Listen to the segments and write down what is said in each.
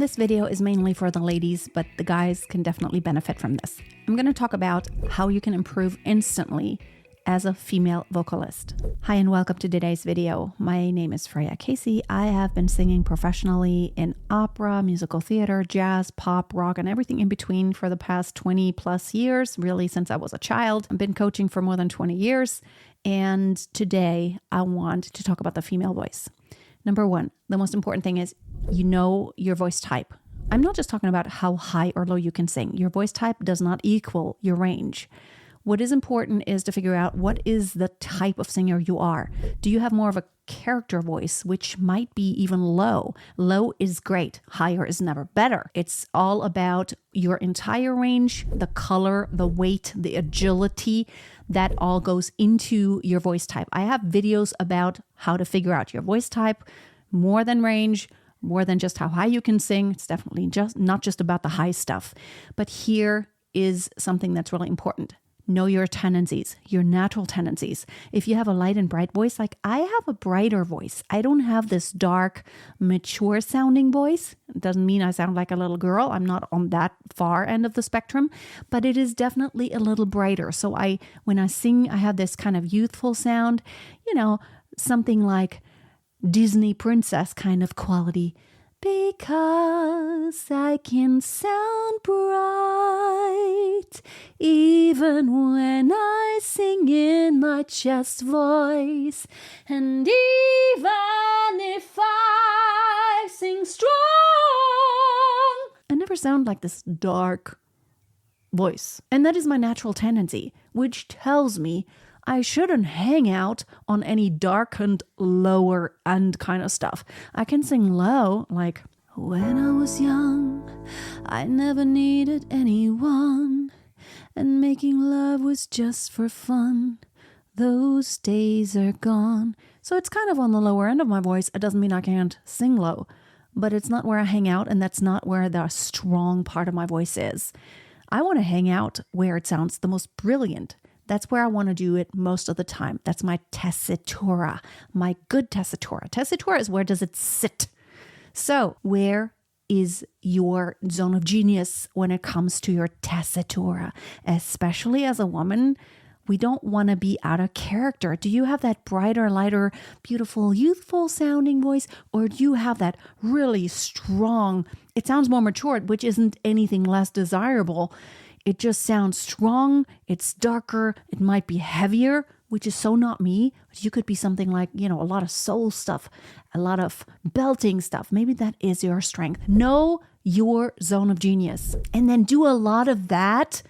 This video is mainly for the ladies, but the guys can definitely benefit from this. I'm going to talk about how you can improve instantly as a female vocalist. Hi and welcome to today's video. My name is Freya Casey. I have been singing professionally in opera, musical theater, jazz, pop, rock, and everything in between for the past 20 plus years, really since I was a child. I've been coaching for more than 20 years. And today I want to talk about the female voice. Number one, the most important thing is you know your voice type. I'm not just talking about how high or low you can sing. Your voice type does not equal your range. What is important is to figure out what is the type of singer you are. Do you have more of a character voice, which might be even low? Low is great. Higher is never better. It's all about your entire range, the color, the weight, the agility, that all goes into your voice type. I have videos about how to figure out your voice type, more than range, more than just how high you can sing. It's definitely not just about the high stuff. But here is something that's really important. Know your tendencies, your natural tendencies. If you have a light and bright voice, like I have a brighter voice. I don't have this dark, mature sounding voice. It doesn't mean I sound like a little girl. I'm not on that far end of the spectrum, but it is definitely a little brighter. So when I sing, I have this kind of youthful sound, something like Disney princess kind of quality. Because I can sound bright, even when I sing in my chest voice. And even if I sing strong, I never sound like this dark voice. And that is my natural tendency, which tells me I shouldn't hang out on any darkened lower end kind of stuff. I can sing low, like, when I was young, I never needed anyone, and making love was just for fun. Those days are gone. So it's kind of on the lower end of my voice. It doesn't mean I can't sing low, but it's not where I hang out, and that's not where the strong part of my voice is. I want to hang out where it sounds the most brilliant. That's where I want to do it most of the time. That's my tessitura, my good tessitura. Tessitura is where does it sit? So where is your zone of genius when it comes to your tessitura? Especially as a woman, we don't want to be out of character. Do you have that brighter, lighter, beautiful, youthful sounding voice? Or do you have that really strong, it sounds more mature, which isn't anything less desirable. It just sounds strong, it's darker, it might be heavier, which is so not me. But you could be something like, a lot of soul stuff, a lot of belting stuff. Maybe that is your strength. Know your zone of genius and then do a lot of that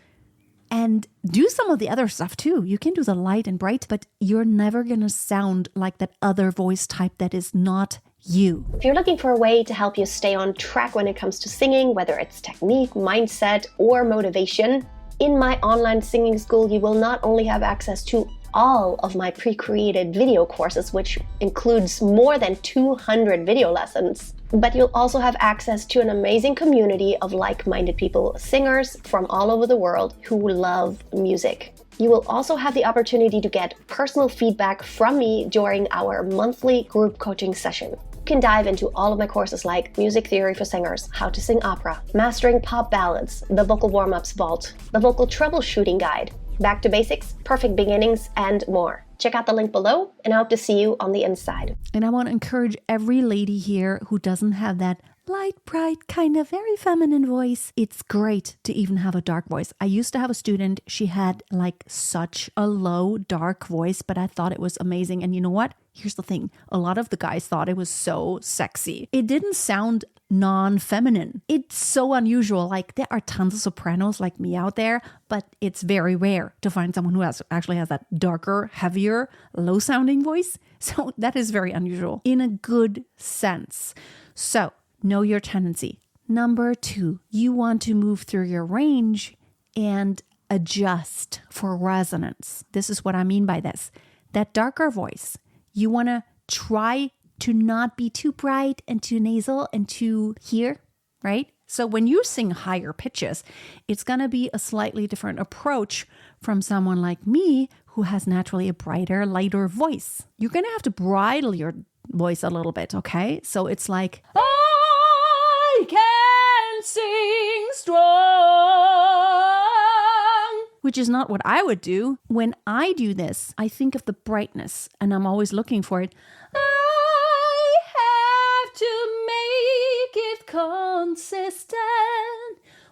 and do some of the other stuff too. You can do the light and bright, but you're never going to sound like that other voice type that is not you. If you're looking for a way to help you stay on track when it comes to singing, whether it's technique, mindset, or motivation, in my online singing school, you will not only have access to all of my pre-created video courses, which includes more than 200 video lessons, but you'll also have access to an amazing community of like-minded people, singers from all over the world who love music. You will also have the opportunity to get personal feedback from me during our monthly group coaching session. You can dive into all of my courses like Music Theory for Singers, How to Sing Opera, Mastering Pop Ballads, the Vocal Warm-Ups Vault, the Vocal Troubleshooting Guide, Back to Basics, Perfect Beginnings, and more. Check out the link below, and I hope to see you on the inside. And I want to encourage every lady here who doesn't have that light, bright, kind of very feminine voice. It's great to even have a dark voice. I used to have a student, she had like such a low, dark voice, but I thought it was amazing. And you know what? Here's the thing. A lot of the guys thought it was so sexy. It didn't sound non-feminine. It's so unusual. Like there are tons of sopranos like me out there, but it's very rare to find someone who actually has that darker, heavier, low-sounding voice. So that is very unusual in a good sense. So know your tendency. Number two, you want to move through your range and adjust for resonance. This is what I mean by this. That darker voice, you want to try to not be too bright and too nasal and too here, right? So when you sing higher pitches, it's going to be a slightly different approach from someone like me who has naturally a brighter, lighter voice. You're going to have to bridle your voice a little bit, okay? So it's like, I can which is not what I would do. When I do this, I think of the brightness and I'm always looking for it. I have to make it consistent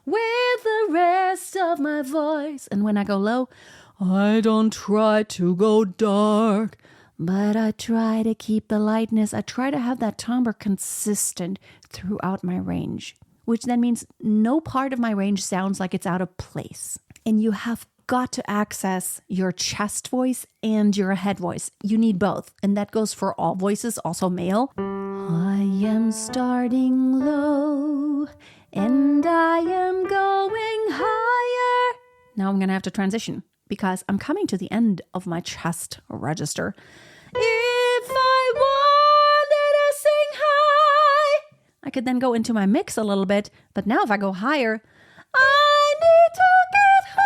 with the rest of my voice. And when I go low, I don't try to go dark, but I try to keep the lightness. I try to have that timbre consistent throughout my range, which then means no part of my range sounds like it's out of place. And you have got to access your chest voice and your head voice. You need both. And that goes for all voices, also male. I am starting low and I am going higher. Now I'm going to have to transition because I'm coming to the end of my chest register. If I wanted to sing high, I could then go into my mix a little bit. But now if I go higher, I need to get high.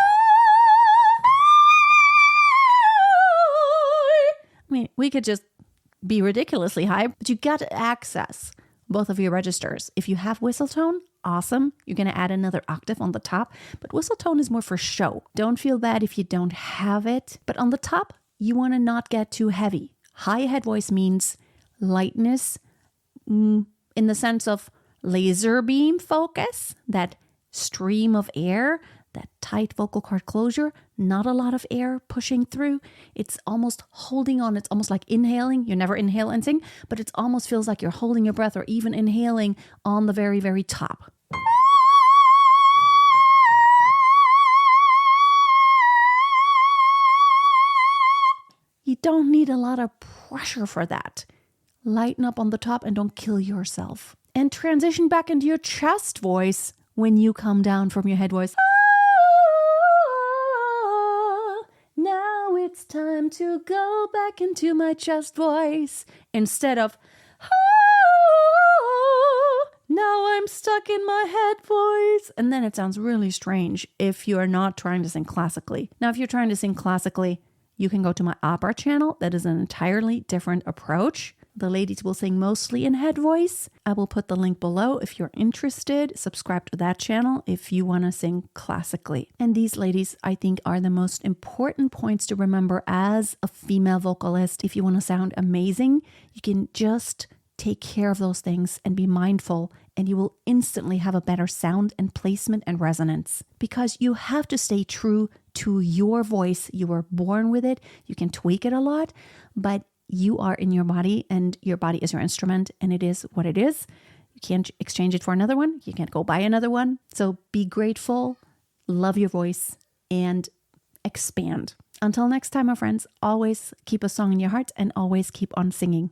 I mean, we could just be ridiculously high, but you got to access both of your registers. If you have whistle tone, awesome. You're going to add another octave on the top, but whistle tone is more for show. Don't feel bad if you don't have it, but on the top, you want to not get too heavy. High head voice means lightness in the sense of laser beam focus, that stream of air, that tight vocal cord closure, not a lot of air pushing through. It's almost holding on. It's almost like inhaling. You never inhale and sing, but it almost feels like you're holding your breath or even inhaling on the very, very top. You don't need a lot of pressure for that. Lighten up on the top and don't kill yourself. And transition back into your chest voice when you come down from your head voice. Now it's time to go back into my chest voice instead of now I'm stuck in my head voice. And then it sounds really strange if you are not trying to sing classically. Now, if you're trying to sing classically, you can go to my opera channel. That is an entirely different approach. The ladies will sing mostly in head voice. I will put the link below if you're interested. Subscribe to that channel if you want to sing classically. And these ladies, I think, are the most important points to remember as a female vocalist. If you want to sound amazing, you can just take care of those things and be mindful, and you will instantly have a better sound and placement and resonance, because you have to stay true to your voice. You were born with it. You can tweak it a lot, but you are in your body and your body is your instrument and it is what it is. You can't exchange it for another one. You can't go buy another one. So be grateful, love your voice, and expand. Until next time, my friends, always keep a song in your heart and always keep on singing.